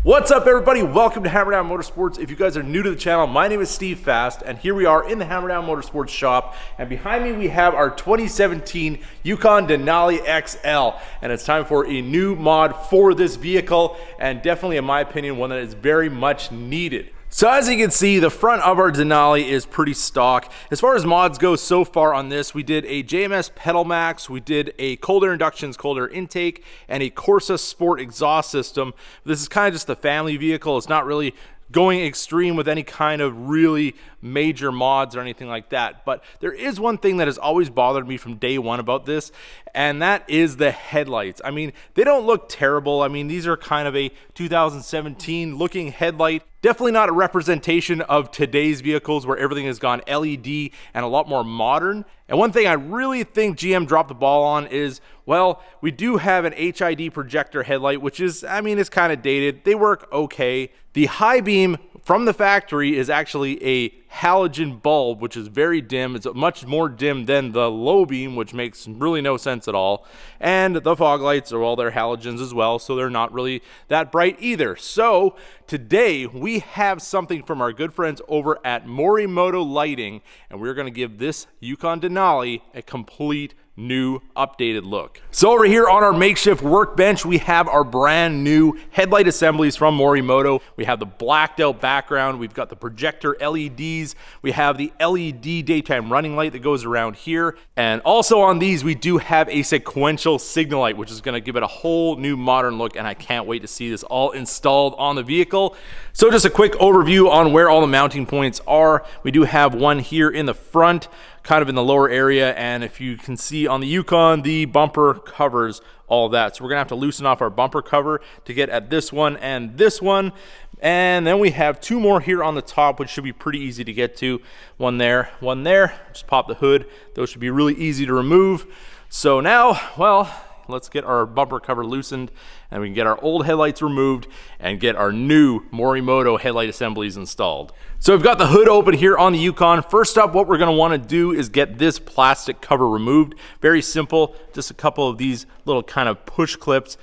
What's up, everybody? Welcome to Hammerdown Motorsports. If you guys are new to the channel, my name is Steve Fast, and here we are in the Hammerdown Motorsports shop, and behind me we have our 2017 Yukon Denali XL, and it's time for a new mod for this vehicle, and definitely, in my opinion, one that is very much needed. So as you can see, the front of our Denali is pretty stock. As far as mods go so far on this, we did a JMS pedal max, we did a cold air inductions, cold air intake, and a Corsa Sport exhaust system. This is kind of just the family vehicle. It's not really going extreme with any kind of really major mods or anything like that. But there is one thing that has always bothered me from day one about this, and that is the headlights. I mean, they don't look terrible. I mean, these are kind of a 2017 looking headlight. Definitely not a representation of today's vehicles where everything has gone LED and a lot more modern. And one thing I really think GM dropped the ball on is, well, we do have an HID projector headlight, which is, I mean, it's kind of dated. They work okay. The high beam from the factory is actually a halogen bulb, which is very dim. It's much more dim than the low beam, which makes really no sense at all. And the fog lights are all their halogens as well, so they're not really that bright either. So today we have something from our good friends over at Morimoto Lighting, and we're going to give this Yukon Denali a complete new updated look. So over here on our makeshift workbench, we have our brand new headlight assemblies from Morimoto. We have the blacked out background, we've got the projector LEDs, we have the LED daytime running light that goes around here, and also on these we do have a sequential signal light, which is going to give it a whole new modern look, and I can't wait to see this all installed on the vehicle. So just a quick overview on where all the mounting points are. We do have one here in the front, kind of in the lower area, and if you can see on the Yukon, the bumper covers all of that. So we're gonna have to loosen off our bumper cover to get at this one and this one. And then we have two more here on the top, which should be pretty easy to get to. One there, one there. Just pop the hood. Those should be really easy to remove. So now, well, let's get our bumper cover loosened, and we can get our old headlights removed and get our new Morimoto headlight assemblies installed. So we've got the hood open here on the Yukon. First up, what we're going to want to do is get this plastic cover removed. Very simple, just a couple of these little kind of push clips.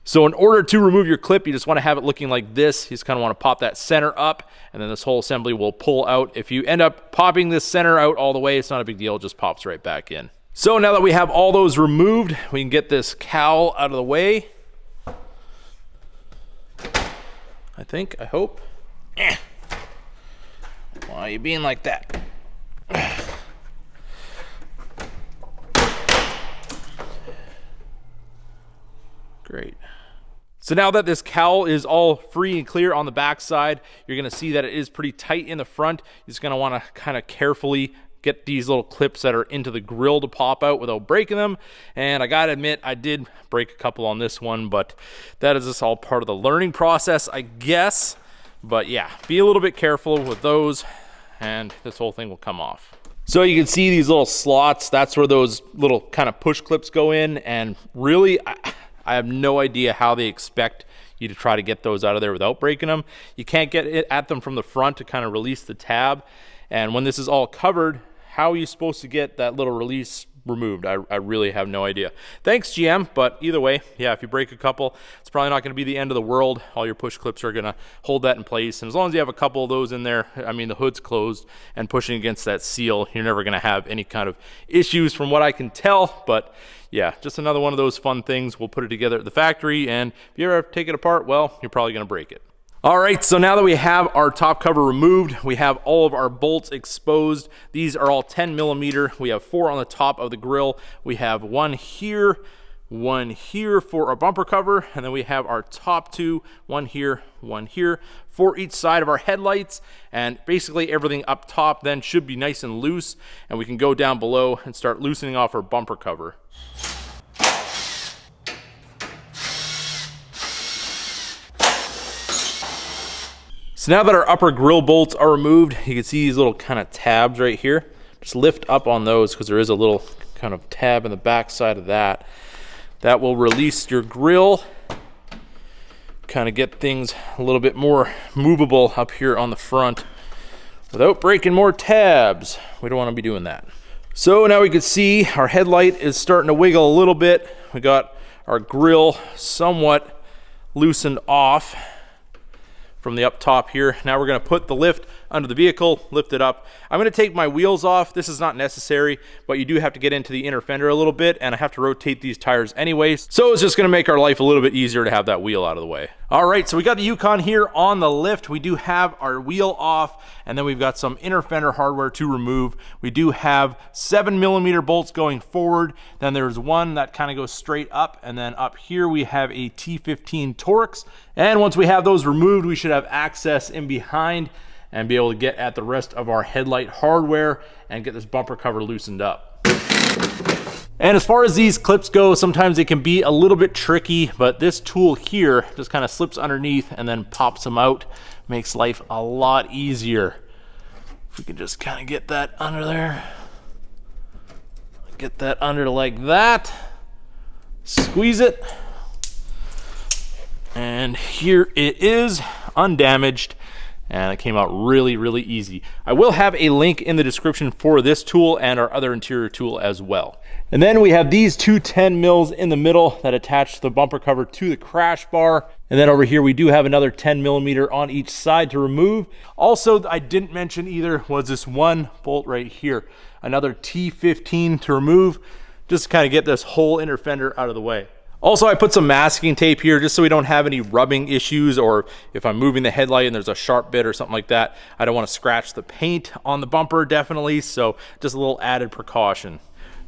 So in order to remove your clip, you just want to have it looking like this. You just kind of want to pop that center up, and then this whole assembly will pull out. If you end up popping this center out all the way, it's not a big deal, it just pops right back in. So now that we have all those removed, we can get this cowl out of the way. I hope. Why are you being like that? Great. So now that this cowl is all free and clear on the back side, you're going to see that it is pretty tight in the front. You're just going to want to kind of carefully get these little clips that are into the grill to pop out without breaking them. And I gotta admit, I did break a couple on this one, but that is just all part of the learning process, I guess. But yeah, be a little bit careful with those, and this whole thing will come off. So you can see these little slots, that's where those little kind of push clips go in, and really, I have no idea how they expect you to try to get those out of there without breaking them. You can't get it at them from the front to kind of release the tab. And when this is all covered, how are you supposed to get that little release removed? I really have no idea. Thanks, GM, but either way, yeah, if you break a couple, it's probably not going to be the end of the world. All your push clips are going to hold that in place, and as long as you have a couple of those in there, I mean, the hood's closed and pushing against that seal, you're never going to have any kind of issues from what I can tell. But yeah, just another one of those fun things. We'll put it together at the factory, and if you ever take it apart, well, you're probably going to break it. All right, so now that we have our top cover removed, we have all of our bolts exposed. These are all 10 millimeter. We have 4 on the top of the grill. We have one here for our bumper cover, and then we have our top 2, one here for each side of our headlights. And basically everything up top then should be nice and loose, and we can go down below and start loosening off our bumper cover. So now that our upper grill bolts are removed, you can see these little kind of tabs right here. Just lift up on those because there is a little kind of tab in the back side of that. That will release your grill, kind of get things a little bit more movable up here on the front without breaking more tabs. We don't want to be doing that. So now we can see our headlight is starting to wiggle a little bit. We got our grill somewhat loosened off from the up top here. Now we're going to put the lift under the vehicle, lift it up. I'm going to take my wheels off. This is not necessary, but you do have to get into the inner fender a little bit, and I have to rotate these tires anyways. So it's just going to make our life a little bit easier to have that wheel out of the way. All right, so we got the Yukon here on the lift. We do have our wheel off, and then we've got some inner fender hardware to remove. We do have 7mm bolts going forward. Then there's one that kind of goes straight up, and then up here we have a T15 Torx. And once we have those removed, we should have access in behind and be able to get at the rest of our headlight hardware and get this bumper cover loosened up. And as far as these clips go, sometimes they can be a little bit tricky, but this tool here just kind of slips underneath and then pops them out. Makes life a lot easier. If we can just kind of get that under there. Get that under like that. Squeeze it. And here it is, undamaged. And it came out really, really easy. I will have a link in the description for this tool and our other interior tool as well. And then we have these two 10 mils in the middle that attach the bumper cover to the crash bar. And then over here, we do have another 10mm on each side to remove. Also, I didn't mention either was this one bolt right here, another T15 to remove, just to kind of get this whole inner fender out of the way. Also, I put some masking tape here just so we don't have any rubbing issues, or if I'm moving the headlight and there's a sharp bit or something like that, I don't want to scratch the paint on the bumper, definitely, so just a little added precaution.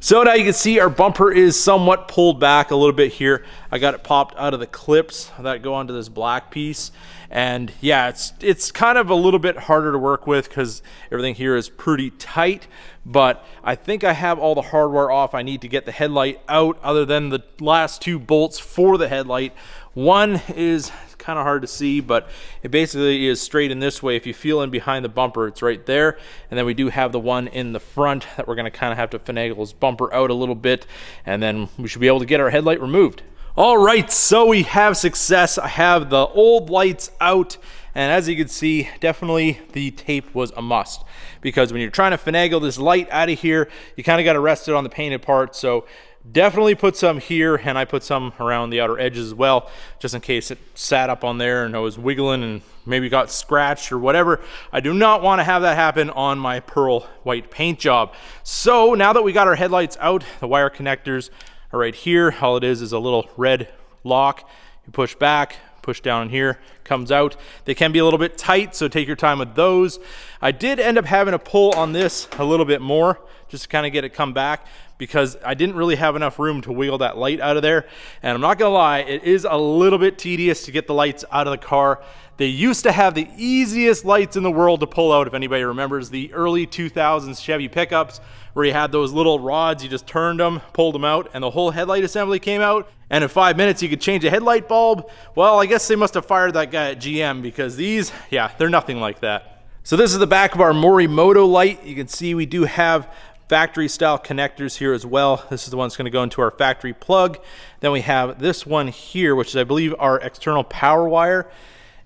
So now you can see our bumper is somewhat pulled back a little bit here. I got it popped out of the clips that go onto this black piece. And yeah, it's kind of a little bit harder to work with because everything here is pretty tight, but I think I have all the hardware off I need to get the headlight out, other than the last two bolts for the headlight. One is kind of hard to see, but it basically is straight in this way. If you feel in behind the bumper, it's right there. And then we do have the one in the front that we're going to kind of have to finagle this bumper out a little bit, and then we should be able to get our headlight removed. All right, so we have success. I have the old lights out, and as you can see, definitely the tape was a must, because when you're trying to finagle this light out of here, you kind of got to rest it on the painted part. So definitely put some here, and I put some around the outer edges as well, just in case it sat up on there and I was wiggling and maybe got scratched or whatever. I do not want to have that happen on my pearl white paint job. So now that we got our headlights out, the wire connectors are right here. All it is a little red lock. You push back, push down in here, comes out. They can be a little bit tight, so take your time with those. I did end up having to pull on this a little bit more just to kind of get it come back, because I didn't really have enough room to wiggle that light out of there. And I'm not gonna lie, it is a little bit tedious to get the lights out of the car. They used to have the easiest lights in the world to pull out, if anybody remembers the early 2000s Chevy pickups, where you had those little rods, you just turned them, pulled them out, and the whole headlight assembly came out. And in 5 minutes, you could change a headlight bulb. Well, I guess they must have fired that guy at GM, because these, yeah, they're nothing like that. So this is the back of our Morimoto light. You can see we do have factory style connectors here as well. This is the one that's going to go into our factory plug. Then we have this one here, which is, I believe, our external power wire.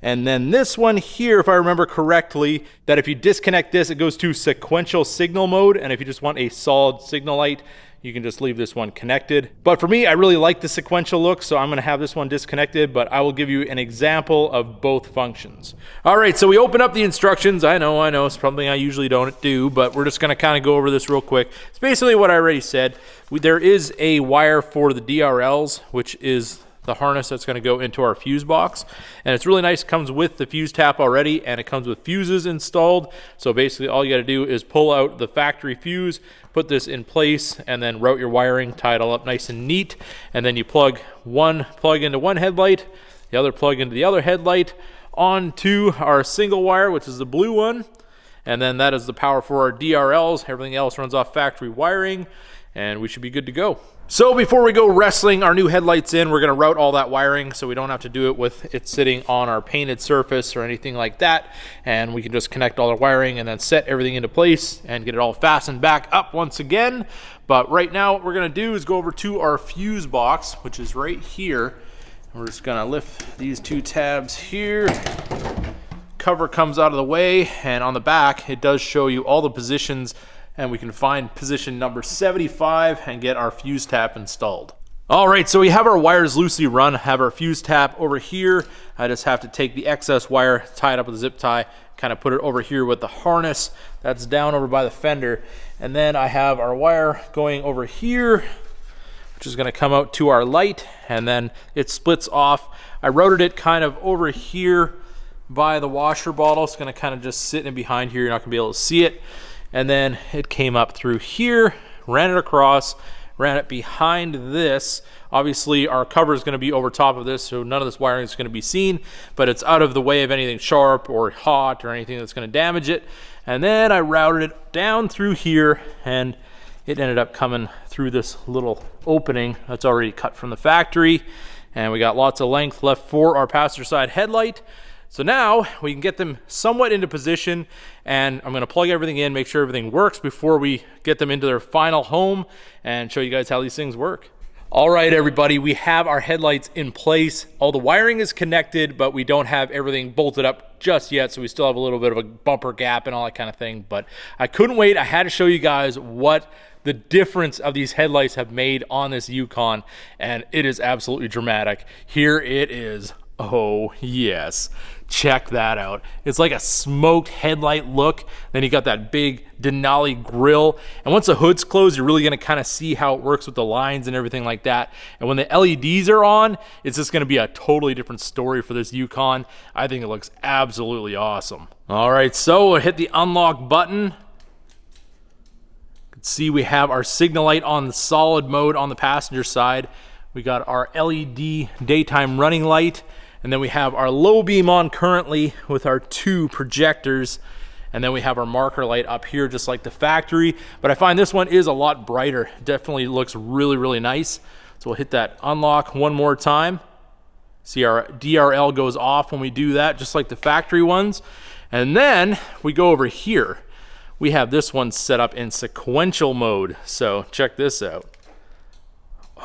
And then this one here, if I remember correctly, that if you disconnect this, it goes to sequential signal mode. And if you just want a solid signal light, you can just leave this one connected. But for me, I really like the sequential look, so I'm gonna have this one disconnected, but I will give you an example of both functions. All right, so we open up the instructions. I know, it's something I usually don't do, but we're just gonna kind of go over this real quick. It's basically what I already said. There is a wire for the DRLs, which is the harness that's going to go into our fuse box, and it's really nice. It comes with the fuse tap already, and it comes with fuses installed. So basically all you got to do is pull out the factory fuse, put this in place, and then route your wiring, tie it all up nice and neat, and then you plug one plug into one headlight, the other plug into the other headlight, onto our single wire, which is the blue one, and then that is the power for our DRLs. Everything else runs off factory wiring, and we should be good to go. So before we go wrestling our new headlights in, we're going to route all that wiring so we don't have to do it with it sitting on our painted surface or anything like that. And we can just connect all the wiring and then set everything into place and get it all fastened back up once again. But right now what we're going to do is go over to our fuse box, which is right here. And we're just going to lift these two tabs here. Cover comes out of the way, and on the back it does show you all the positions, and we can find position number 75 and get our fuse tap installed. All right, so we have our wires loosely run, have our fuse tap over here. I just have to take the excess wire, tie it up with a zip tie, kind of put it over here with the harness that's down over by the fender. And then I have our wire going over here, which is gonna come out to our light, and then it splits off. I routed it kind of over here by the washer bottle. It's gonna kind of just sit in behind here. You're not gonna be able to see it. And then it came up through here, ran it across, ran it behind this. Obviously our cover is going to be over top of this, so none of this wiring is going to be seen, but it's out of the way of anything sharp or hot or anything that's going to damage it. And then I routed it down through here, and it ended up coming through this little opening that's already cut from the factory. And we got lots of length left for our passenger side headlight. So now we can get them somewhat into position, and I'm gonna plug everything in, make sure everything works before we get them into their final home, and show you guys how these things work. All right, everybody, we have our headlights in place. All the wiring is connected, but we don't have everything bolted up just yet, so we still have a little bit of a bumper gap and all that kind of thing. But I couldn't wait. I had to show you guys what the difference of these headlights have made on this Yukon, and it is absolutely dramatic. Here it is. Oh yes, check that out. It's like a smoked headlight look. Then you got that big Denali grille, and once the hood's closed, you're really gonna kind of see how it works with the lines and everything like that. And when the LEDs are on, it's just gonna be a totally different story for this Yukon. I think it looks absolutely awesome. All right, so we'll hit the unlock button. You can see we have our signal light on the solid mode on the passenger side. We got our LED daytime running light. And then we have our low beam on currently with our 2 projectors. And then we have our marker light up here just like the factory. But I find this one is a lot brighter. Definitely looks really, really nice. So we'll hit that unlock one more time. See our DRL goes off when we do that, just like the factory ones. And then we go over here. We have this one set up in sequential mode. So check this out.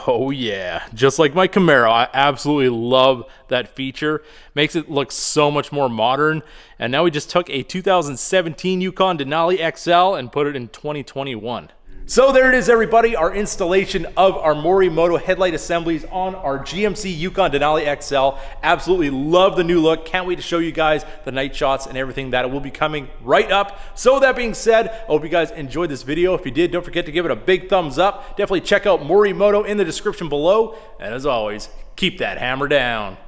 Oh yeah, just like my Camaro. I absolutely love that feature. Makes it look so much more modern. And now we just took a 2017 Yukon Denali XL and put it in 2021. So there it is, everybody, our installation of our Morimoto headlight assemblies on our GMC Yukon Denali XL. Absolutely love the new look. Can't wait to show you guys the night shots and everything that will be coming right up. So that being said, I hope you guys enjoyed this video. If you did, don't forget to give it a big thumbs up. Definitely check out Morimoto in the description below. And as always, keep that hammer down.